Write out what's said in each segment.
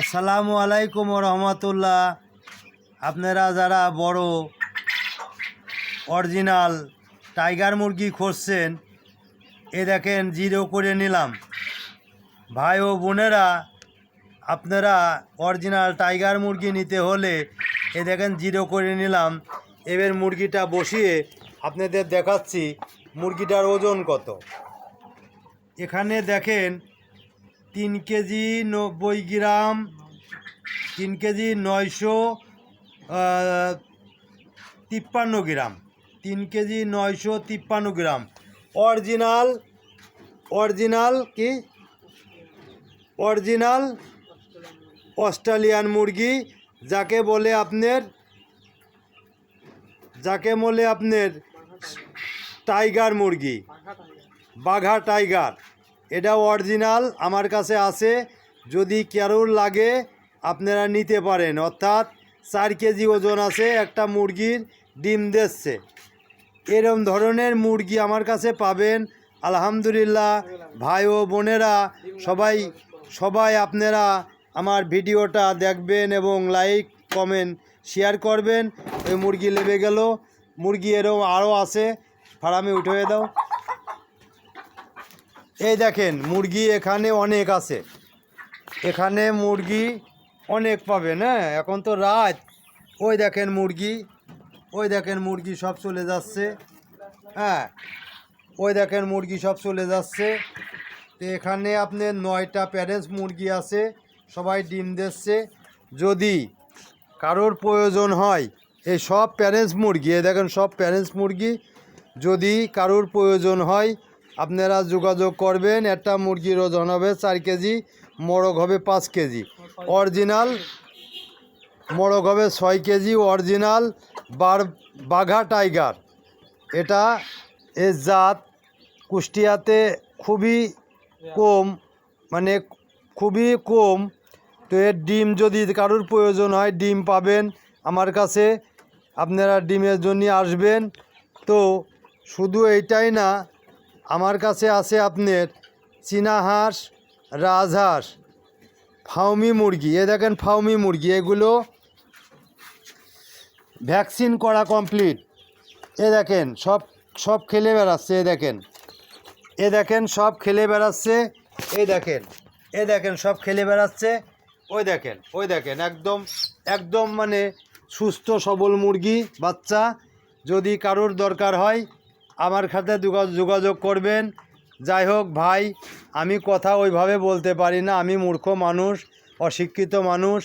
আসসালামু আলাইকুম রহমতুল্লাহ। আপনারা যারা বড় অরিজিনাল টাইগার মুরগি খুঁজছেন, এ দেখেন জিরো করে নিলাম। ভাই ও বোনেরা, আপনারা অরিজিনাল টাইগার মুরগি নিতে হলে এ দেখেন জিরো করে নিলাম। এবার মুরগিটা বসিয়ে আপনাদের দেখাচ্ছি মুরগিটার ওজন কত। এখানে দেখেন 3 কেজি 90 গ্রাম, 3 কেজি 953 গ্রাম, 3 কেজি 953 গ্রাম অরিজিনাল অস্ট্রেলিয়ান মুরগি, যাকে বলে আপনার টাইগার মুরগি, বাঘা টাইগার। এটা অরিজিনাল আমার কাছে আছে। যদি কারোর লাগে আপনারা নিতে পারেন। অর্থাৎ 4 কেজি ওজন আছে, একটা মুরগির ডিম দিচ্ছে। এরম ধরনের মুরগি আমার কাছে পাবেন আলহামদুলিল্লাহ। ভাই ও বোনেরা সবাই আপনারা আমার ভিডিওটা দেখবেন এবং লাইক কমেন্ট শেয়ার করবেন। ওই মুরগি লেবে গেল, মুরগি এরম আরও আছে, ফার্মে উঠে দাও। এই দেখেন মুরগি এখানে অনেক আছে, এখানে মুরগি অনেক পাবেন। হ্যাঁ, এখন তো রাত। ওই দেখেন মুরগি সব চলে যাচ্ছে। হ্যাঁ, ওই দেখেন মুরগি সব চলে যাচ্ছে। তো এখানে আপনার 9টা প্যারেন্টস মুরগি আছে, সবাই ডিম দিচ্ছে। যদি কারোর প্রয়োজন হয়, এই সব প্যারেন্টস মুরগি, এই দেখেন সব প্যারেন্টস মুরগি। যদি কারোর প্রয়োজন হয় আপনারা যোগাযোগ করবেন। একটা মুরগির ওজন হবে 4 কেজি, মোরগ হবে 5 কেজি, অরিজিনাল মোরগ হবে 6 কেজি, অরিজিনাল বাঘা টাইগার। এটা এর জাত কুষ্টিয়াতে খুবই কম, মানে খুবই কম। তো এর ডিম যদি কারোর প্রয়োজন হয় ডিম পাবেন আমার কাছে, আপনারা ডিমের জন্য আসবেন। তো শুধু এইটাই না, আমার কাছে আছে আপনার চীনা হাঁস, রাজহাঁস, ফাউমি মুরগি। এ দেখেন ফাউমি মুরগি, এগুলো ভ্যাকসিন করা কমপ্লিট। এ দেখেন সব খেলে বেড়াচ্ছে। এ দেখেন সব খেলে বেড়াচ্ছে। এ দেখেন সব খেলে বেড়াচ্ছে। ওই দেখেন একদম মানে সুস্থ সবল মুরগি বাচ্চা। যদি কারোর দরকার হয় আমার সাথে যোগাযোগ করবেন। যাই হোক ভাই, আমি কথা ওইভাবে বলতে পারি না, আমি মূর্খ মানুষ, অশিক্ষিত মানুষ।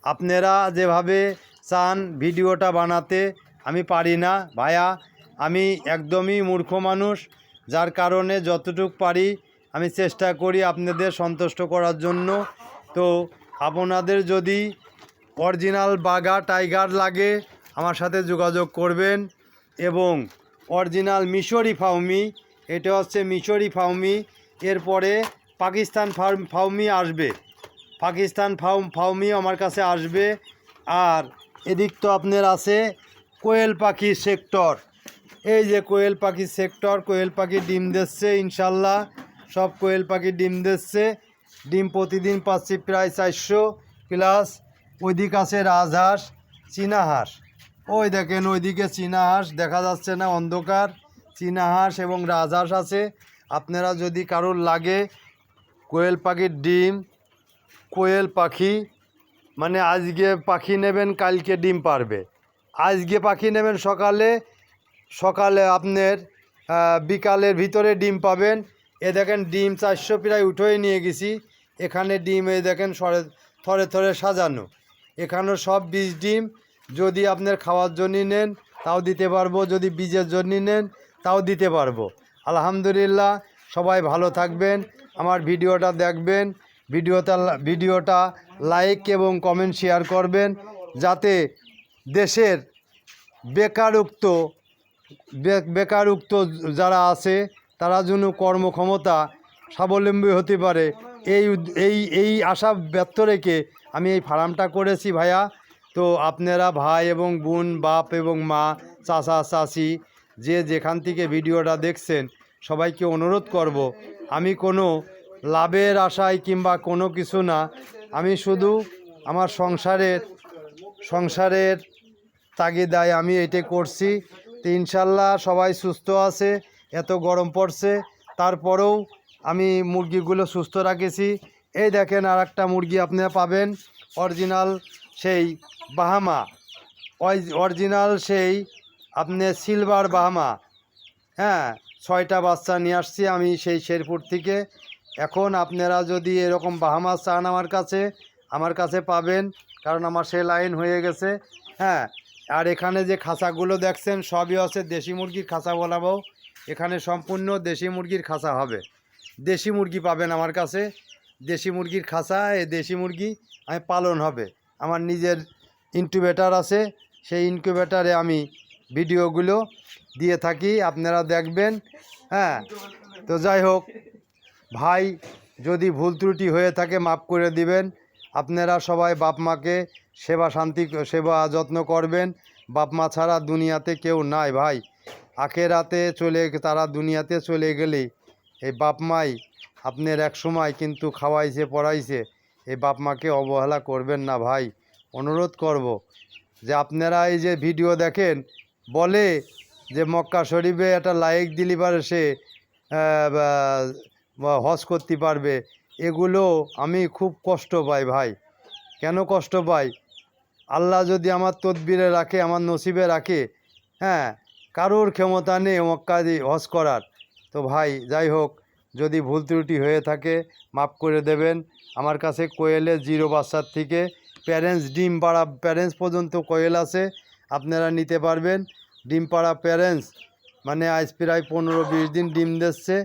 আপনারা যেভাবে চান ভিডিওটা বানাতে আমি পারি না ভাইয়া, আমি একদমই মূর্খ মানুষ। যার কারণে যতটুকু পারি আমি চেষ্টা করি আপনাদের সন্তুষ্ট করার জন্য। তো আপনাদের যদি অরিজিনাল বাঘা টাইগার লাগে আমার সাথে যোগাযোগ করবেন। এবং অরিজিনাল মিশরি ফাউমি, এটা হচ্ছে মিশরি ফাউমি। এরপরে পাকিস্তান ফাউমি আসবে, পাকিস্তান ফাউমি আমার কাছে আসবে। আর এদিক তো আপনার আছে কোয়েল পাখির সেক্টর। এই যে কোয়েল পাখির সেক্টর, কোয়েল পাখি ডিম দিচ্ছে ইনশাল্লাহ, সব কোয়েল পাখি ডিম দিচ্ছে। ডিম প্রতিদিন পাচ্ছি প্রায় 400 প্লাস। ওইদিক আছে রাজহাঁস, চীনা হাঁস। ওই দেখেন ওইদিকে চীনা হাঁস দেখা যাচ্ছে না, অন্ধকার। চীনা হাঁস এবং রাজহাঁস আছে। আপনারা যদি কারোর লাগে কোয়েল পাখির ডিম, কোয়েল পাখি মানে আজকে পাখি নেবেন কালকে ডিম পারবে। আজকে পাখি নেবেন সকালে আপনার বিকালের ভিতরে ডিম পাবেন। এ দেখেন ডিম 400 প্রায় উঠেই নিয়ে গেছি। এখানে ডিম এই দেখেন থরে সাজানো। এখানে সব বীজ ডিম। যদি আপনার খাওয়ার জন্য নেন তাও দিতে পারবো, যদি বীজের জন্য নেন তাও দিতে পারবো। আলহামদুলিল্লাহ, সবাই ভালো থাকবেন, আমার ভিডিওটা দেখবেন। ভিডিওটা লাইক এবং কমেন্ট শেয়ার করবেন, যাতে দেশের বেকারুক্ত যারা আছে তারা যেন কর্মক্ষমতা স্বাবলম্বী হতে পারে। এই আশা ব্যর্থ রেখে আমি এই ফার্মটা করেছি ভাইয়া। তো আপনারা ভাই এবং বোন, বাপ এবং মা, চাচা চাচি, যে যেখান থেকে ভিডিওটা দেখছেন সবাইকে অনুরোধ করব, আমি কোনো লাভের আশায় কিংবা কোনো কিছু না, আমি শুধু আমার সংসারের তাগিদায় আমি এটা করছি। তো ইনশাল্লাহ সবাই সুস্থ আছে, এত গরম পড়ছে তারপরেও আমি মুরগিগুলো সুস্থ রাখেছি। এই দেখেন আর একটা মুরগি আপনারা পাবেন, অরিজিনাল সেই বাহামা, অরিজিনাল সেই আপনি সিলভার বাহামা। হ্যাঁ, 6টা বাচ্চা নিয়ে আসছি আমি সেই শেরপুর থেকে। এখন আপনারা যদি এরকম বাহামা চান আমার কাছে পাবেন, কারণ আমার সে লাইন হয়ে গেছে। হ্যাঁ, আর এখানে যে খাঁচাগুলো দেখছেন সবই হচ্ছে দেশি মুরগির খাঁচা বলাবো। এখানে সম্পূর্ণ দেশি মুরগির খাঁচা হবে, দেশি মুরগি পাবেন আমার কাছে। দেশি মুরগির খাঁচা, এই দেশি মুরগি আমি পালন হবে। আমার নিজের ইনকিউবেটর আছে, সেই ইনকিউবেটরে আমি ভিডিওগুলো দিয়ে থাকি, আপনারা দেখবেন। হ্যাঁ, তো যাই হোক ভাই, যদি ভুল ত্রুটি হয়ে থাকে মাফ করে দিবেন। আপনারা সবাই বাপ মাকে সেবা যত্ন করবেন। বাপ মা ছাড়া দুনিয়াতে কেউ নাই ভাই। আখেরাতে তারা দুনিয়াতে চলে গেলে এই বাপ মাই আপনার এক সময় কিন্তু খাওয়াইছে পড়াইছে। এই বাপ মাকে অবহেলা করবেন না ভাই, অনুরোধ করব। যে আপনারা এই যে ভিডিও দেখেন, বলে যে মক্কা শরীফে একটা লাইক দিলি পারে সে হজ করতে পারবে। এগুলো আমি খুব কষ্ট পাই ভাই। কেন কষ্ট পাই? আল্লাহ যদি আমার তদবিরে রাখে, আমার নসিবে রাখে, হ্যাঁ, কারোর ক্ষমতা নেই মক্কা হজ করার। তো ভাই যাই হোক, যদি ভুল ত্রুটি হয়ে থাকে মাফ করে দেবেন। আমার কাছে কোয়েলের 0 বাচ্চার থেকে ডিম পাড়া প্যারেন্টস পর্যন্ত কোয়েল আছে, আপনারা নিতে পারবেন। ডিম পাড়া প্যারেন্টস মানে আজ প্রায় 15-20 দিন ডিম দিচ্ছে,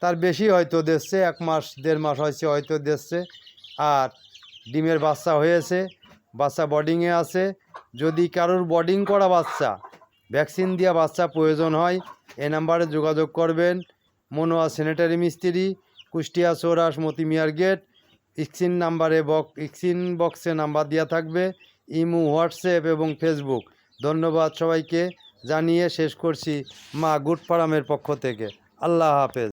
তার বেশি হয়তো দিচ্ছে, 1 মাস 1.5 মাস হয়েছে হয়তো দিচ্ছে। আর ডিমের বাচ্চা হয়েছে, বাচ্চা বোর্ডিংয়ে আছে। যদি কারোর বোর্ডিং করা বাচ্চা, ভ্যাকসিন দেওয়া বাচ্চা প্রয়োজন হয়, এই নাম্বারে যোগাযোগ করবেন। মনোয়া স্যানিটারি মিস্ত্রি, কুষ্টিয়া চৌরাস মতিমিয়ার গেট। স্ক্রিন বক্সে নাম্বার দেওয়া থাকবে, ইমো, হোয়াটসঅ্যাপ এবং ফেসবুক। ধন্যবাদ সবাইকে জানিয়ে শেষ করছি মা গুড ফার্মের পক্ষ থেকে। আল্লাহ হাফেজ।